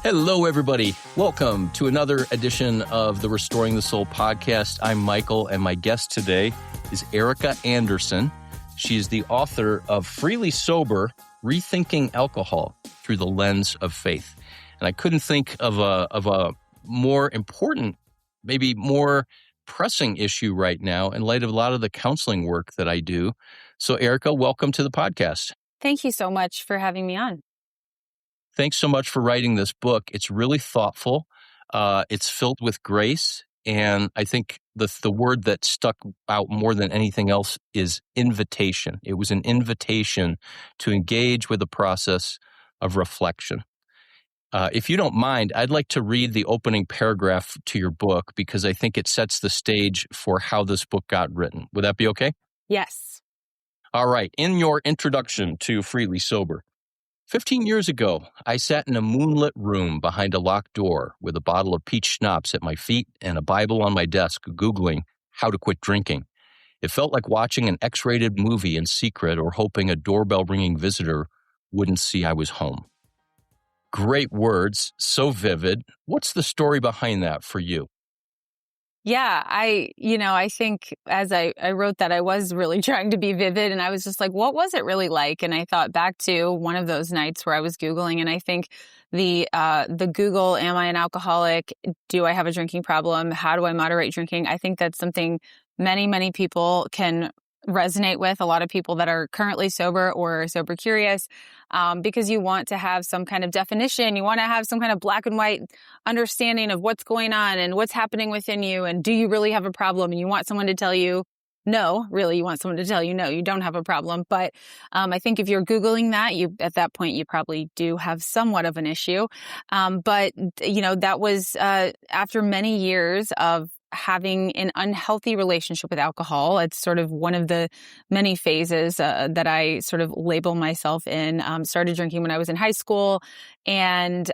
Hello, everybody. Welcome to another edition of the Restoring the Soul podcast. I'm Michael, and my guest today is Ericka Anderson. She is the author of Freely Sober, Rethinking Alcohol Through the Lens of Faith. And I couldn't think of a more important, maybe more pressing issue right now in light of a lot of the counseling work that I do. So, Ericka, welcome to the podcast. Thank you so much for having me on. Thanks so much for writing this book. It's really thoughtful. It's filled with grace. And I think the word that stuck out more than anything else is invitation. It was an invitation to engage with the process of reflection. If you don't mind, I'd like to read the opening paragraph to your book because I think it sets the stage for how this book got written. Would that be okay? Yes. All right. In your introduction to Freely Sober, 15 years ago, I sat in a moonlit room behind a locked door with a bottle of peach schnapps at my feet and a Bible on my desk, Googling how to quit drinking. It felt like watching an X-rated movie in secret or hoping a doorbell-ringing visitor wouldn't see I was home. Great words, so vivid. What's the story behind that for you? Yeah, I think as I wrote that, I was really trying to be vivid, and I was just like, what was it really like? And I thought back to one of those nights where I was Googling, and I think the Google, am I an alcoholic? Do I have a drinking problem? How do I moderate drinking? I think that's something many, many people can resonate with, a lot of people that are currently sober or sober curious, because you want to have some kind of definition. You want to have some kind of black and white understanding of what's going on and what's happening within you. And do you really have a problem? And you want someone to tell you, no, really, you want someone to tell you, no, you don't have a problem. But I think if you're Googling that, at that point, you probably do have somewhat of an issue. But that was after many years of having an unhealthy relationship with alcohol. It's sort of one of the many phases that I sort of label myself in. Started drinking when I was in high school and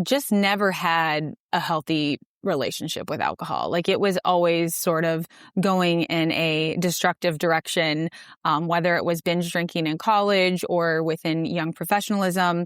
just never had a healthy relationship with alcohol. Like it was always sort of going in a destructive direction, whether it was binge drinking in college or within young professionalism,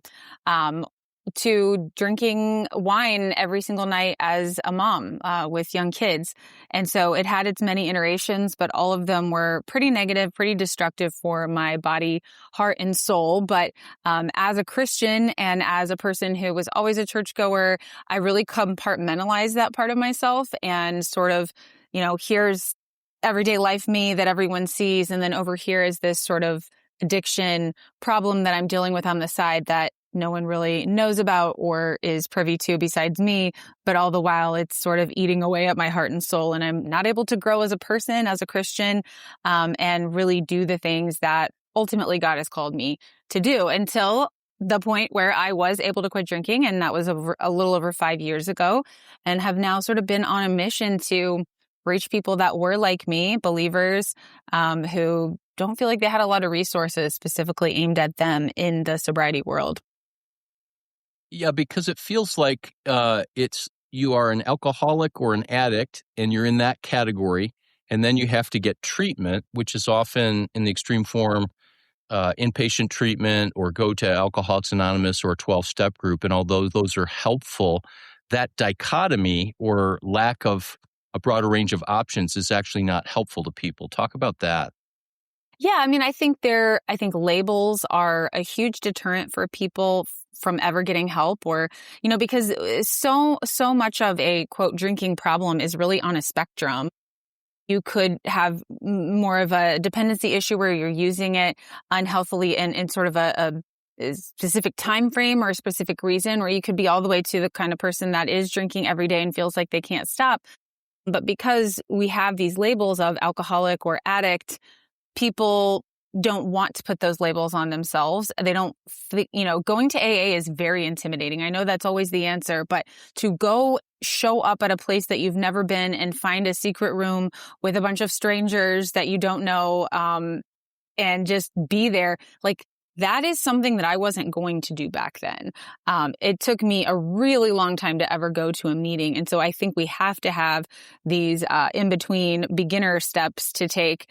to drinking wine every single night as a mom with young kids. And so it had its many iterations, but all of them were pretty negative, pretty destructive for my body, heart, and soul. But as a Christian and as a person who was always a churchgoer, I really compartmentalized that part of myself and sort of, here's everyday life me that everyone sees. And then over here is this sort of addiction problem that I'm dealing with on the side that no one really knows about or is privy to besides me, but all the while it's sort of eating away at my heart and soul, and I'm not able to grow as a person, as a Christian, and really do the things that ultimately God has called me to do until the point where I was able to quit drinking, and that was a little over 5 years ago, and have now sort of been on a mission to reach people that were like me, believers, who don't feel like they had a lot of resources specifically aimed at them in the sobriety world. Yeah, because it feels like you are an alcoholic or an addict, and you're in that category, and then you have to get treatment, which is often in the extreme form inpatient treatment or go to Alcoholics Anonymous or a 12-step group. And although those are helpful, that dichotomy or lack of a broader range of options is actually not helpful to people. Talk about that. Yeah, I think labels are a huge deterrent for people from ever getting help, or, because so much of a quote drinking problem is really on a spectrum. You could have more of a dependency issue where you're using it unhealthily and in sort of a specific time frame or a specific reason, or you could be all the way to the kind of person that is drinking every day and feels like they can't stop. But because we have these labels of alcoholic or addict, people don't want to put those labels on themselves. They don't, going to AA is very intimidating. I know that's always the answer, but to go show up at a place that you've never been and find a secret room with a bunch of strangers that you don't know, and just be there, like that is something that I wasn't going to do back then. It took me a really long time to ever go to a meeting. And so I think we have to have these in-between beginner steps to take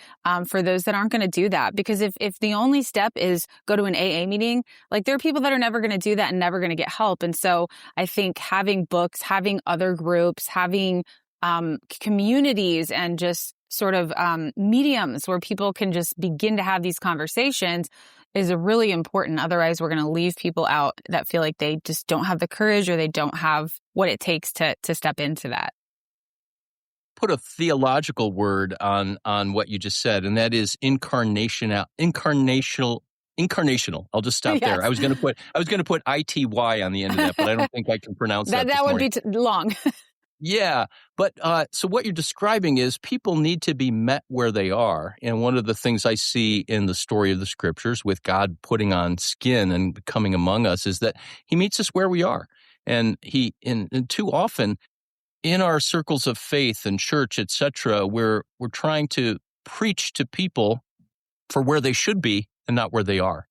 for those that aren't going to do that. Because if the only step is go to an AA meeting, like there are people that are never going to do that and never going to get help. And so I think having books, having other groups, having communities and just sort of mediums where people can just begin to have these conversations is really important. Otherwise, we're going to leave people out that feel like they just don't have the courage or they don't have what it takes to step into that. Put a theological word on what you just said, and that is incarnational. I'll just stop there. Yes. I was going to put ITY on the end of that, but I don't think I can pronounce that. That would be long. Yeah, but so what you're describing is people need to be met where they are. And one of the things I see in the story of the scriptures with God putting on skin and coming among us is that he meets us where we are. And and too often in our circles of faith and church, etc., we're trying to preach to people for where they should be and not where they are.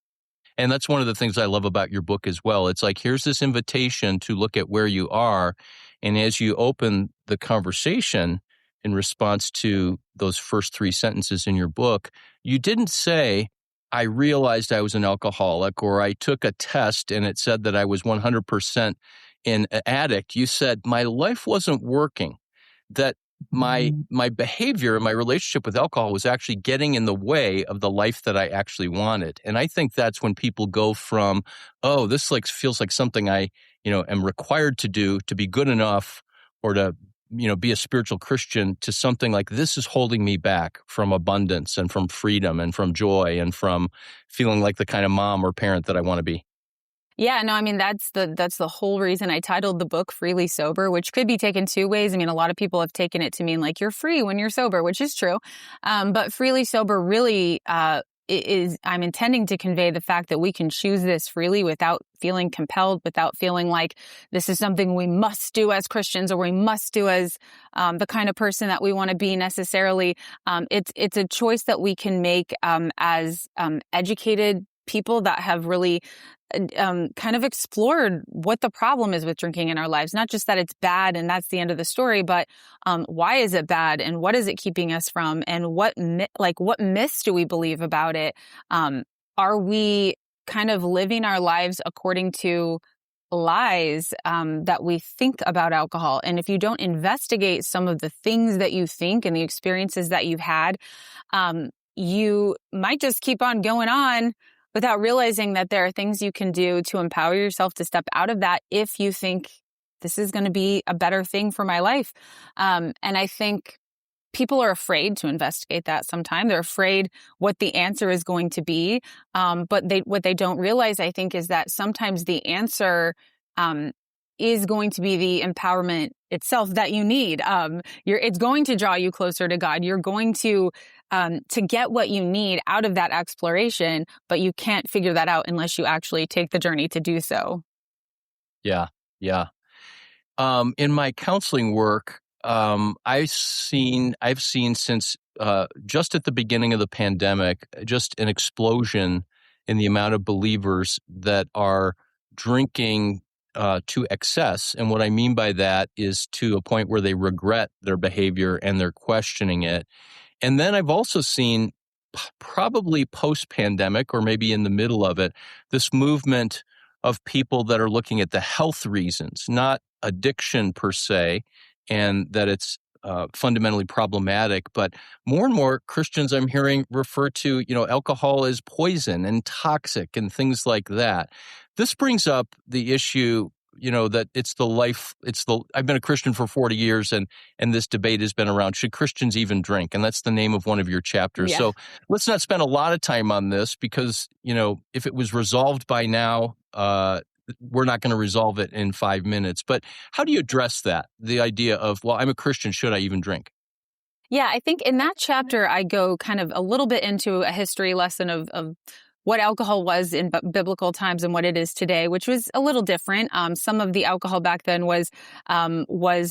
And that's one of the things I love about your book as well. It's like, here's this invitation to look at where you are. And as you open the conversation in response to those first 3 sentences in your book, you didn't say, I realized I was an alcoholic, or I took a test and it said that I was 100% an addict. You said, my life wasn't working, that my behavior and my relationship with alcohol was actually getting in the way of the life that I actually wanted. And I think that's when people go from, oh, this feels like something I, am required to do to be good enough or to, be a spiritual Christian, to something like, this is holding me back from abundance and from freedom and from joy and from feeling like the kind of mom or parent that I want to be. Yeah, no, I mean, that's the whole reason I titled the book Freely Sober, which could be taken 2 ways. I mean, a lot of people have taken it to mean like you're free when you're sober, which is true. But Freely Sober really I'm intending to convey the fact that we can choose this freely without feeling compelled, without feeling like this is something we must do as Christians or we must do as the kind of person that we want to be necessarily. It's a choice that we can make as educated people that have really kind of explored what the problem is with drinking in our lives. Not just that it's bad and that's the end of the story, but why is it bad and what is it keeping us from, and what myths do we believe about it? Are we kind of living our lives according to lies that we think about alcohol? And if you don't investigate some of the things that you think and the experiences that you've had, you might just keep on going on without realizing that there are things you can do to empower yourself to step out of that if you think this is going to be a better thing for my life. And I think people are afraid to investigate that sometimes. They're afraid what the answer is going to be. But what they don't realize, I think, is that sometimes the answer is going to be the empowerment itself that you need. It's going to draw you closer to God. You're going to get what you need out of that exploration, but you can't figure that out unless you actually take the journey to do so. Yeah, yeah. In my counseling work, I've seen since just at the beginning of the pandemic, just an explosion in the amount of believers that are drinking to excess. And what I mean by that is to a point where they regret their behavior and they're questioning it. And then I've also seen, probably post-pandemic or maybe in the middle of it, this movement of people that are looking at the health reasons, not addiction per se, and that it's fundamentally problematic. But more and more Christians I'm hearing refer to, alcohol as poison and toxic and things like that. This brings up the issue, that I've been a Christian for 40 years and this debate has been around, should Christians even drink? And that's the name of one of your chapters. Yeah. So let's not spend a lot of time on this because, if it was resolved by now, we're not going to resolve it in 5 minutes. But how do you address that? The idea of, well, I'm a Christian, should I even drink? Yeah, I think in that chapter, I go kind of a little bit into a history lesson of what alcohol was in biblical times and what it is today, which was a little different. Some of the alcohol back then was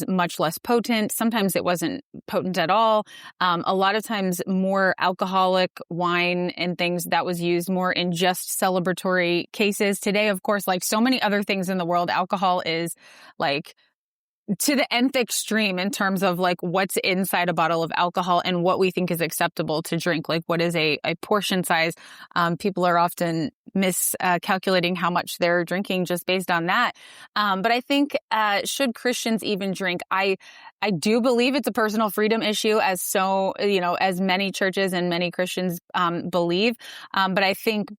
much less potent. Sometimes it wasn't potent at all. A lot of times more alcoholic wine and things that was used more in just celebratory cases. Today, of course, like so many other things in the world, alcohol is like to the nth extreme in terms of like what's inside a bottle of alcohol and what we think is acceptable to drink. Like what is a portion size? People are often miscalculating how much they're drinking just based on that. But I think, should Christians even drink? I do believe it's a personal freedom issue as many churches and many Christians, believe. But I think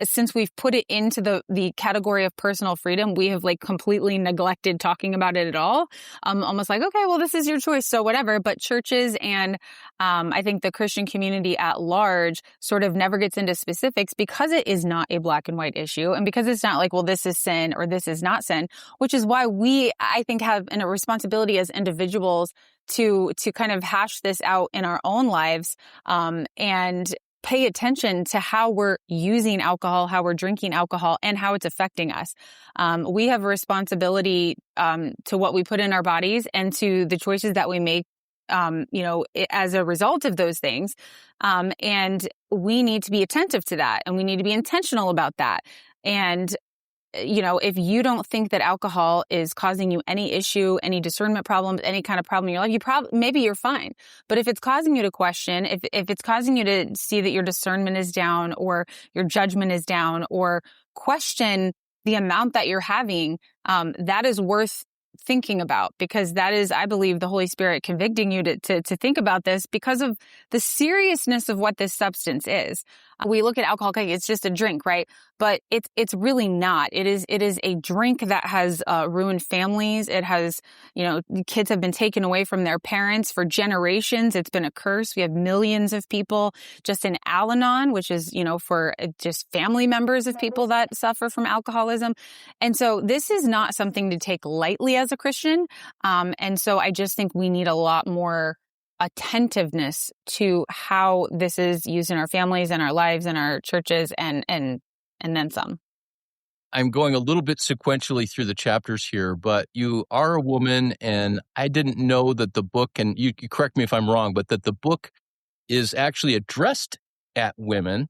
since we've put it into the category of personal freedom, we have like completely neglected talking about it at all. Almost like, okay, well, this is your choice, so whatever. But churches and I think the Christian community at large sort of never gets into specifics because it is not a black and white issue. And because it's not like, well, this is sin or this is not sin, which is why I think, have a responsibility as individuals to kind of hash this out in our own lives, and pay attention to how we're using alcohol, how we're drinking alcohol, and how it's affecting us. We have a responsibility to what we put in our bodies and to the choices that we make, as a result of those things. And we need to be attentive to that, and we need to be intentional about that. And if you don't think that alcohol is causing you any issue, any discernment problems, any kind of problem in your life, maybe you're fine. But if it's causing you to question, if it's causing you to see that your discernment is down or your judgment is down, or question the amount that you're having, that is worth thinking about, because that is, I believe, the Holy Spirit convicting you to think about this because of the seriousness of what this substance is. We look at alcohol, okay, it's just a drink, right? But it's really not. It is a drink that has ruined families. It has, kids have been taken away from their parents for generations. It's been a curse. We have millions of people just in Al-Anon, which is, for just family members of people that suffer from alcoholism. And so this is not something to take lightly as a Christian. And so I just think we need a lot more attentiveness to how this is used in our families and our lives and our churches and then some. I'm going a little bit sequentially through the chapters here, but you are a woman, and I didn't know that the book, and you correct me if I'm wrong, but that the book is actually addressed at women,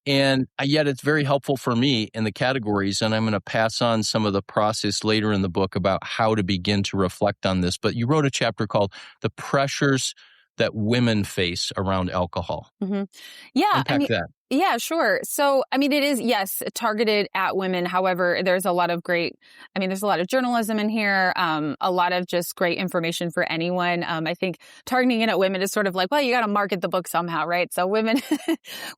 and yet it's very helpful for me in the categories, and I'm going to pass on some of the process later in the book about how to begin to reflect on this. But you wrote a chapter called The Pressures That Women Face Around Alcohol. Mm-hmm. Yeah. Unpack that. Yeah, sure. So, it is, yes, targeted at women. However, there's a lot of journalism in here, a lot of just great information for anyone. I think targeting it at women is sort of like, well, you got to market the book somehow, right? So women,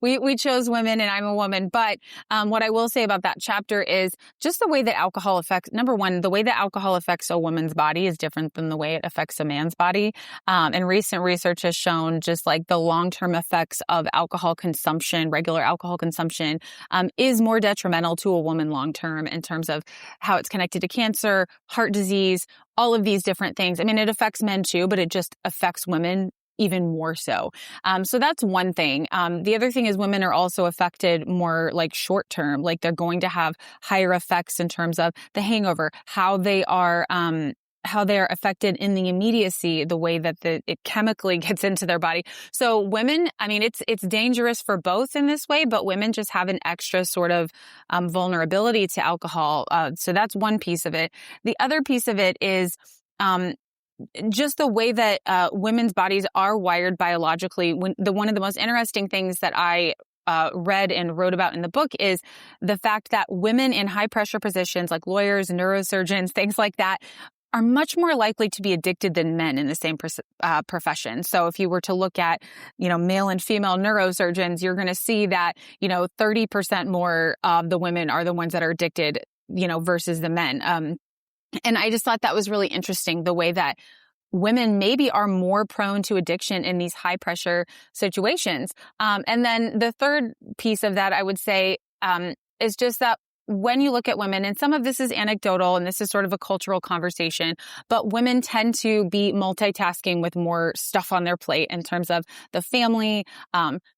we chose women, and I'm a woman. But what I will say about that chapter is just the way that alcohol affects, number one, the way that alcohol affects a woman's body is different than the way it affects a man's body. And recent research has shown just like the long-term effects of alcohol consumption, regular alcohol consumption, is more detrimental to a woman long-term in terms of how it's connected to cancer, heart disease, all of these different things. It affects men too, but it just affects women even more so. So that's one thing. The other thing is women are also affected more like short term, like they're going to have higher effects in terms of the hangover, how they are affected in the immediacy, the way that it chemically gets into their body. So women, it's dangerous for both in this way, but women just have an extra sort of vulnerability to alcohol. So that's one piece of it. The other piece of it is just the way that women's bodies are wired biologically. One of the most interesting things that I read and wrote about in the book is the fact that women in high pressure positions like lawyers, neurosurgeons, things like that, are much more likely to be addicted than men in the same profession. So if you were to look at, male and female neurosurgeons, you're going to see that, 30% more of the women are the ones that are addicted, versus the men. And I just thought that was really interesting, the way that women maybe are more prone to addiction in these high pressure situations. And then the third piece of that, I would say, is just that when you look at women, and some of this is anecdotal and this is sort of a cultural conversation, but women tend to be multitasking with more stuff on their plate in terms of the family,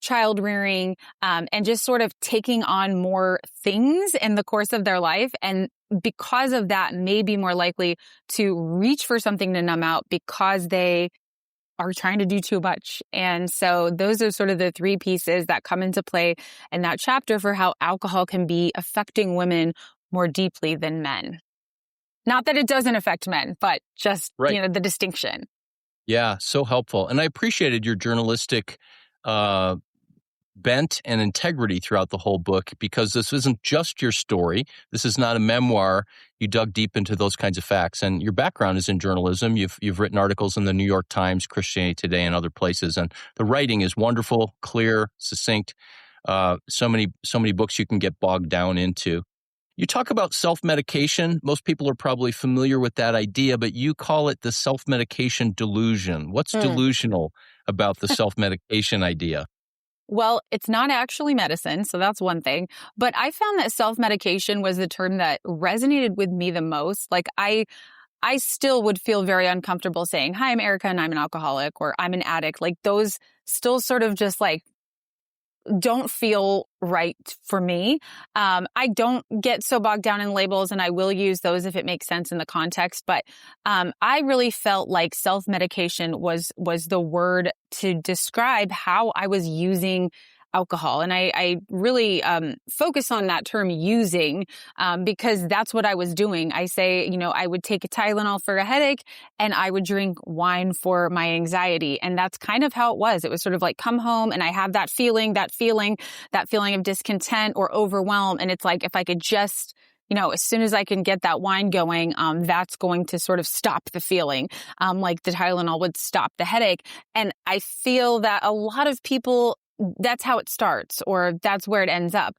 child rearing, and just sort of taking on more things in the course of their life. And because of that, may be more likely to reach for something to numb out because they are trying to do too much. And so those are sort of the three pieces that come into play in that chapter for how alcohol can be affecting women more deeply than men. Not that it doesn't affect men, but just, Right. the distinction. Yeah, so helpful. And I appreciated your journalistic bent and integrity throughout the whole book, because this isn't just your story. This is not a memoir. You dug deep into those kinds of facts, and your background is in journalism. You've written articles in the New York Times, Christianity Today, and other places, and the writing is wonderful, clear, succinct. So many books you can get bogged down into. You talk about self-medication. Most people are probably familiar with that idea, but you call it the self-medication delusion. What's delusional about the self-medication idea? Well, it's not actually medicine, so that's one thing. But I found that self-medication was the term that resonated with me the most. Like I still would feel very uncomfortable saying, "Hi, I'm Ericka and I'm an alcoholic," or "I'm an addict." Like those still sort of just like don't feel right for me. I don't get so bogged down in labels, and I will use those if it makes sense in the context. But I really felt like self-medication was the word to describe how I was using alcohol. And I really focus on that term using because that's what I was doing. I say, I would take a Tylenol for a headache and I would drink wine for my anxiety. And that's kind of how it was. It was sort of like come home and I have that feeling of discontent or overwhelm. And it's like, if I could just as soon as I can get that wine going, that's going to sort of stop the feeling, like the Tylenol would stop the headache. And I feel that a lot of people, that's how it starts, or that's where it ends up.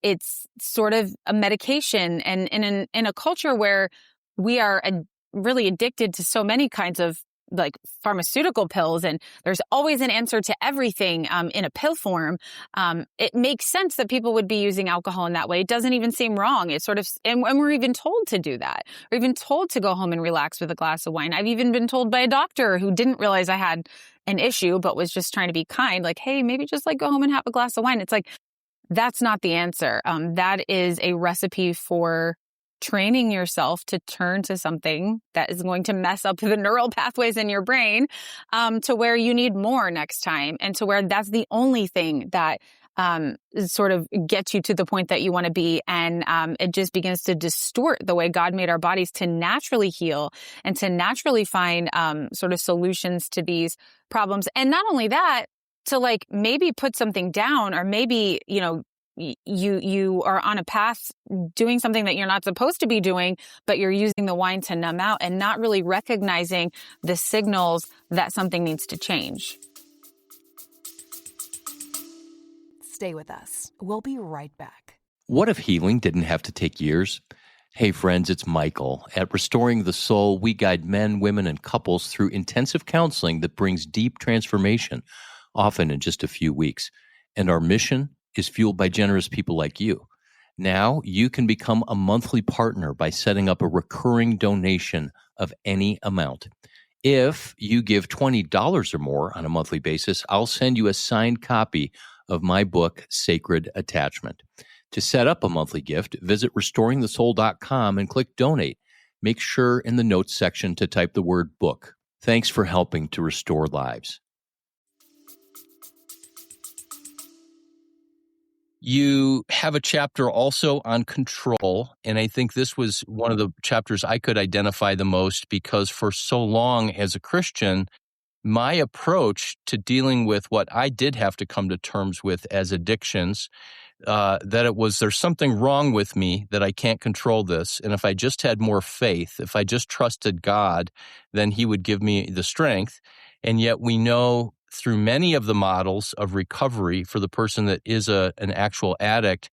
It's sort of a medication, and in a culture where we are really addicted to so many kinds of like pharmaceutical pills, and there's always an answer to everything in a pill form. It makes sense that people would be using alcohol in that way. It doesn't even seem wrong. It's sort of, and we're even told to do that. We're even told to go home and relax with a glass of wine. I've even been told by a doctor who didn't realize I had an issue, but was just trying to be kind, like, hey, maybe just like go home and have a glass of wine. It's like, that's not the answer. That is a recipe for training yourself to turn to something that is going to mess up the neural pathways in your brain, to where you need more next time, and to where that's the only thing that sort of gets you to the point that you want to be. And it just begins to distort the way God made our bodies to naturally heal and to naturally find sort of solutions to these problems. And not only that, to like maybe put something down, or maybe, you are on a path doing something that you're not supposed to be doing, but you're using the wine to numb out and not really recognizing the signals that something needs to change. Stay with us. We'll be right back. What if healing didn't have to take years? Hey friends, it's Michael. At Restoring the Soul, we guide men, women, and couples through intensive counseling that brings deep transformation, often in just a few weeks. And our mission is fueled by generous people like you. Now you can become a monthly partner by setting up a recurring donation of any amount. If you give $20 or more on a monthly basis, I'll send you a signed copy of my book, Sacred Attachment. To set up a monthly gift, visit restoringthesoul.com and click donate. Make sure in the notes section to type the word book. Thanks for helping to restore lives. You have a chapter also on control, and I think this was one of the chapters I could identify the most, because for so long as a Christian, my approach to dealing with what I did have to come to terms with as addictions, that it was, there's something wrong with me, that I can't control this. And if I just had more faith, if I just trusted God, then He would give me the strength. And yet we know through many of the models of recovery for the person that is an actual addict,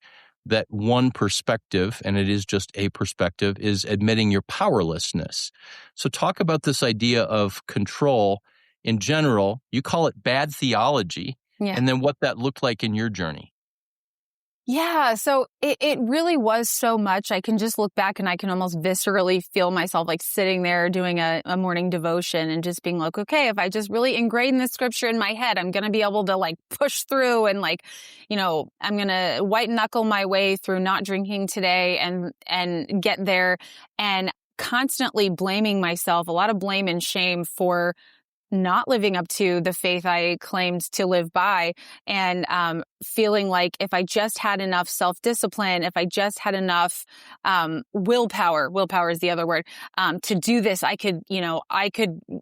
that one perspective, and it is just a perspective, is admitting your powerlessness. So talk about this idea of control in general. You call it bad theology, Yeah. and then what that looked like in your journey. Yeah. So it really was so much. I can just look back and I can almost viscerally feel myself like sitting there doing a morning devotion and just being like, okay, if I just really ingrain this scripture in my head, I'm going to be able to like push through and like, I'm going to white knuckle my way through not drinking today and get there, and constantly blaming myself, a lot of blame and shame for not living up to the faith I claimed to live by, and feeling like if I just had enough self-discipline, if I just had enough willpower is the other word, to do this, I could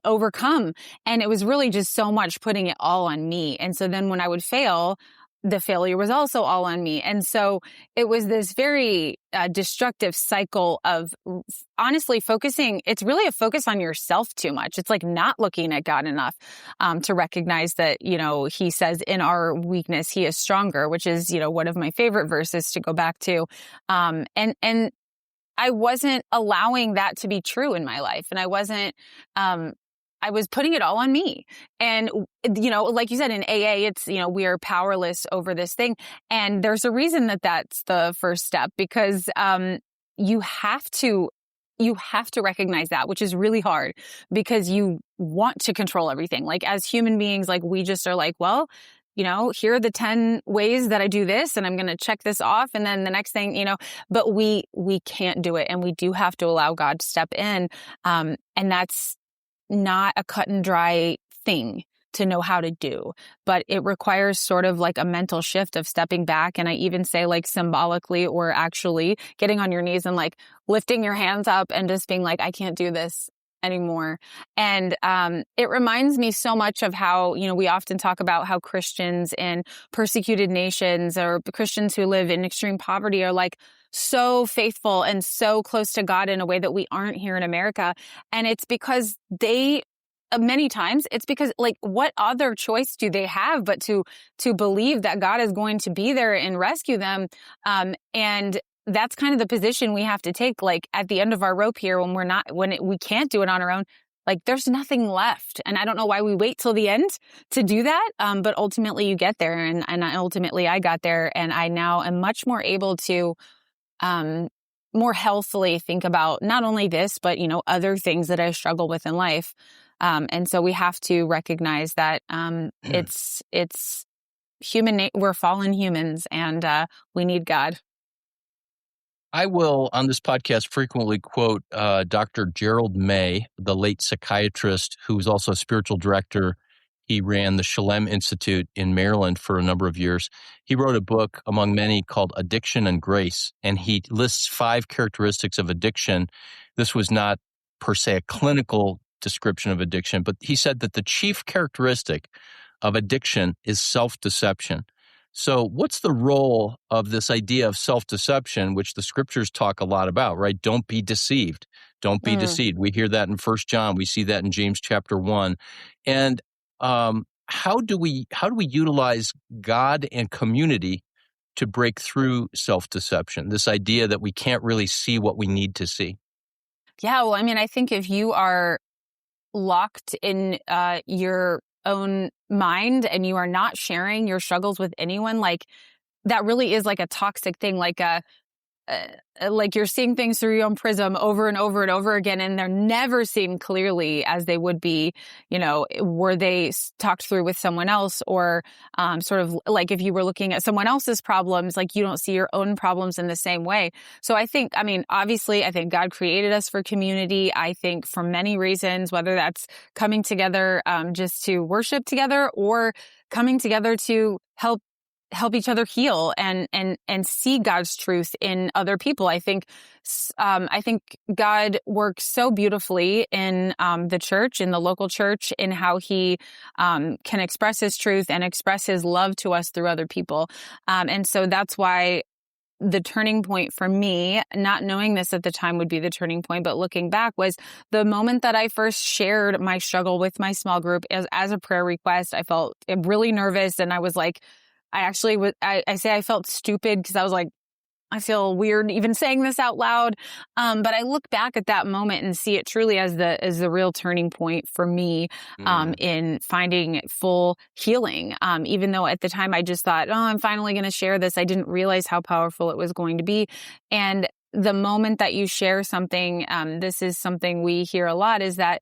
overcome. And it was really just so much putting it all on me. And so then when I would fail, the failure was also all on me. And so it was this very destructive cycle of honestly focusing. It's really a focus on yourself too much. It's like not looking at God enough to recognize that, he says in our weakness, he is stronger, which is, one of my favorite verses to go back to. And I wasn't allowing that to be true in my life. And I was putting it all on me. And, like you said, in AA, it's, we are powerless over this thing. And there's a reason that that's the first step, because you have to recognize that, which is really hard because you want to control everything. Like as human beings, like we just are like, well, here are the 10 ways that I do this and I'm going to check this off. And then the next thing, but we can't do it. And we do have to allow God to step in. And that's not a cut and dry thing to know how to do, but it requires sort of like a mental shift of stepping back. And I even say like symbolically or actually getting on your knees and like lifting your hands up and just being like, I can't do this anymore. And it reminds me so much of how, we often talk about how Christians in persecuted nations or Christians who live in extreme poverty are like so faithful and so close to God in a way that we aren't here in America. And it's because many times it's because like what other choice do they have but to believe that God is going to be there and rescue them. And that's kind of the position we have to take, like at the end of our rope here when we can't do it on our own. Like there's nothing left. And I don't know why we wait till the end to do that. But ultimately you get there, and ultimately I got there, and I now am much more able to more healthily think about not only this, but, other things that I struggle with in life. And so we have to recognize that it's we're fallen humans, and we need God. I will, on this podcast, frequently quote Dr. Gerald May, the late psychiatrist who was also a spiritual director. He ran the Shalem Institute in Maryland for a number of years. He wrote a book, among many, called Addiction and Grace, and he lists 5 characteristics of addiction. This was not per se a clinical description of addiction, but he said that the chief characteristic of addiction is self-deception. So what's the role of this idea of self-deception, which the scriptures talk a lot about, right? Don't be deceived. Don't be deceived. We hear that in 1 John. We see that in James chapter 1. And how do we utilize God and community to break through self-deception, this idea that we can't really see what we need to see? Yeah, well, I mean, I think if you are locked in your own mind and you are not sharing your struggles with anyone, like that really is like a toxic thing, like you're seeing things through your own prism over and over and over again, and they're never seen clearly as they would be, were they talked through with someone else, or sort of like if you were looking at someone else's problems, like you don't see your own problems in the same way. So I think, obviously, I think God created us for community. I think for many reasons, whether that's coming together just to worship together or coming together to help each other heal and see God's truth in other people. I think God works so beautifully in the church, in the local church, in how he can express his truth and express his love to us through other people. And so that's why the turning point for me, not knowing this at the time would be the turning point, but looking back, was the moment that I first shared my struggle with my small group as a prayer request. I felt really nervous, and I was like, I felt stupid because I was like, weird even saying this out loud. But I look back at that moment and see it truly as the real turning point for me, in finding full healing. Even though at the time I just thought, oh, I'm finally going to share this. I didn't realize how powerful it was going to be. And the moment that you share something, this is something we hear a lot, is that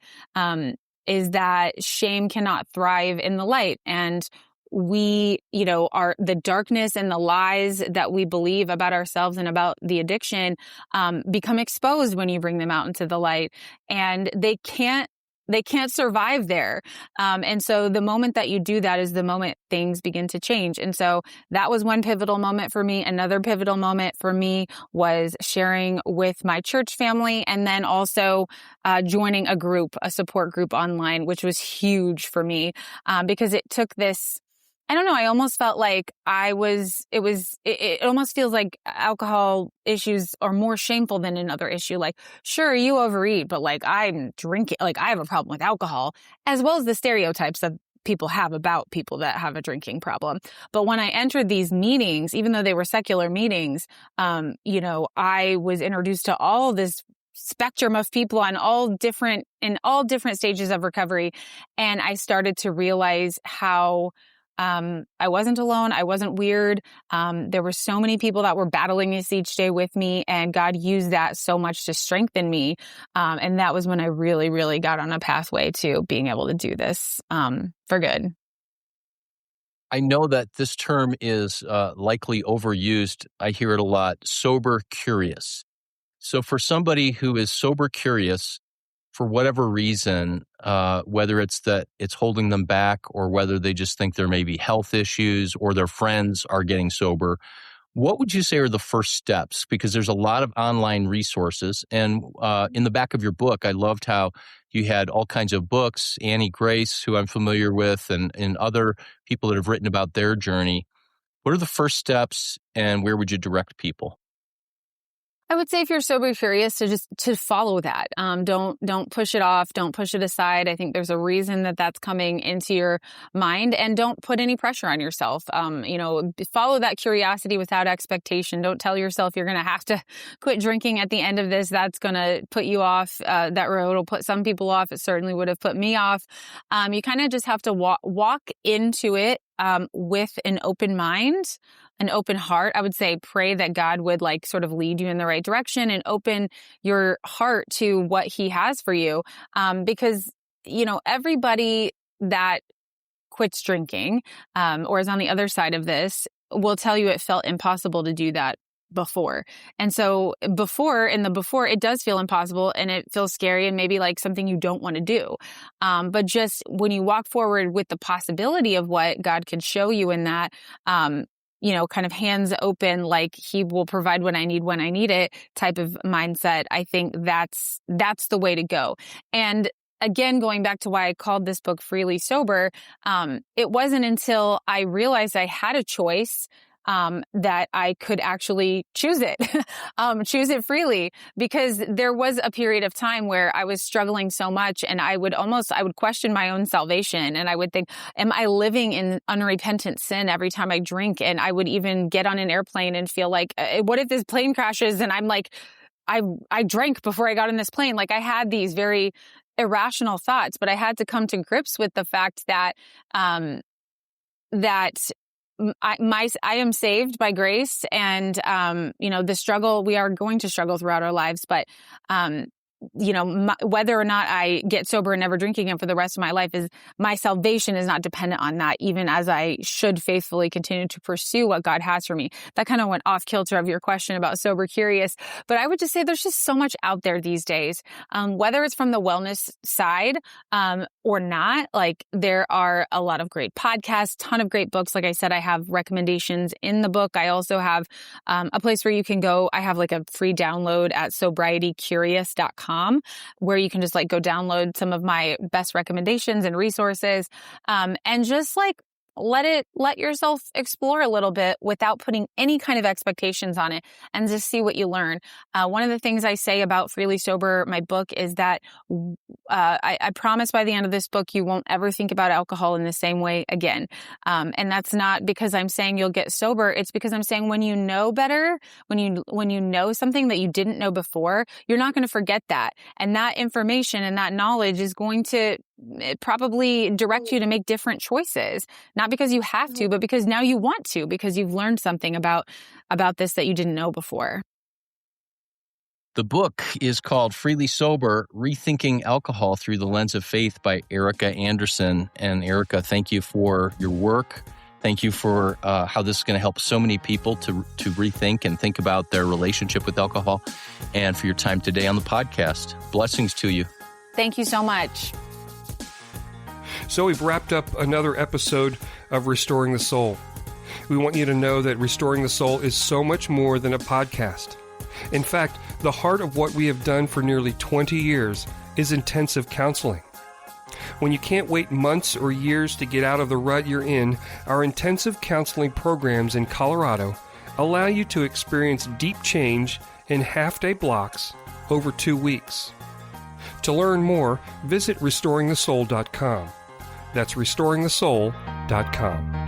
shame cannot thrive in the light. And we, are the darkness and the lies that we believe about ourselves and about the addiction, become exposed when you bring them out into the light, and they can't survive there. And so the moment that you do that is the moment things begin to change. And so that was one pivotal moment for me. Another pivotal moment for me was sharing with my church family, and then also joining a support group online, which was huge for me, because it took this, I don't know, I almost felt like it almost feels like alcohol issues are more shameful than another issue. Like, sure, you overeat, but like, I'm drinking, like I have a problem with alcohol, as well as the stereotypes that people have about people that have a drinking problem. But when I entered these meetings, even though they were secular meetings, I was introduced to all this spectrum of people in all different stages of recovery. And I started to realize how I wasn't alone. I wasn't weird. There were so many people that were battling this each day with me, and God used that so much to strengthen me. And that was when I really, really got on a pathway to being able to do this for good. I know that this term is likely overused. I hear it a lot, sober curious. So for somebody who is sober curious, for whatever reason, whether it's that it's holding them back or whether they just think there may be health issues or their friends are getting sober, what would you say are the first steps? Because there's a lot of online resources. And in the back of your book, I loved how you had all kinds of books, Annie Grace, who I'm familiar with, and other people that have written about their journey. What are the first steps, and where would you direct people? I would say if you're sober curious, to follow that. Don't push it off. Don't push it aside. I think there's a reason that that's coming into your mind, and don't put any pressure on yourself. Follow that curiosity without expectation. Don't tell yourself you're going to have to quit drinking at the end of this. That's going to put you off that road. It'll put some people off. It certainly would have put me off. You kind of just have to walk into it with an open mind, an open heart. I would say pray that God would sort of lead you in the right direction and open your heart to what he has for you. Because, everybody that quits drinking, or is on the other side of this, will tell you it felt impossible to do that before. And so before, it does feel impossible, and it feels scary and maybe like something you don't want to do. But just when you walk forward with the possibility of what God can show you in that, kind of hands open, like he will provide what I need when I need it type of mindset, I think that's the way to go. And again, going back to why I called this book Freely Sober, it wasn't until I realized I had a choice that I could actually choose it freely, because there was a period of time where I was struggling so much, and I would question my own salvation, and I would think, am I living in unrepentant sin every time I drink? And I would even get on an airplane and feel like, what if this plane crashes? And I'm like, I drank before I got on this plane. Like, I had these very irrational thoughts, but I had to come to grips with the fact that, I am saved by grace, and the struggle, we are going to struggle throughout our lives, but whether or not I get sober and never drink again for the rest of my life, is my salvation is not dependent on that, even as I should faithfully continue to pursue what God has for me. That kind of went off kilter of your question about sober curious, but I would just say there's just so much out there these days, whether it's from the wellness side or not. Like, there are a lot of great podcasts, ton of great books. Like I said, I have recommendations in the book. I also have a place where you can go. I have a free download at sobrietycurious.com, where you can just go download some of my best recommendations and resources, and just let yourself explore a little bit without putting any kind of expectations on it and just see what you learn. One of the things I say about Freely Sober, my book, is that I promise by the end of this book, you won't ever think about alcohol in the same way again. And that's not because I'm saying you'll get sober. It's because I'm saying when you know better, when you know something that you didn't know before, you're not going to forget that. And that information and that knowledge is going to probably direct you to make different choices, not because you have to, but because now you want to, because you've learned something about this that you didn't know before. The book is called Freely Sober, Rethinking Alcohol Through the Lens of Faith by Ericka Anderson. And Ericka, thank you for your work. Thank you for how this is going to help so many people to rethink and think about their relationship with alcohol, and for your time today on the podcast. Blessings to you. Thank you so much. So we've wrapped up another episode of Restoring the Soul. We want you to know that Restoring the Soul is so much more than a podcast. In fact, the heart of what we have done for nearly 20 years is intensive counseling. When you can't wait months or years to get out of the rut you're in, our intensive counseling programs in Colorado allow you to experience deep change in half-day blocks over 2 weeks. To learn more, visit restoringthesoul.com. That's restoringthesoul.com.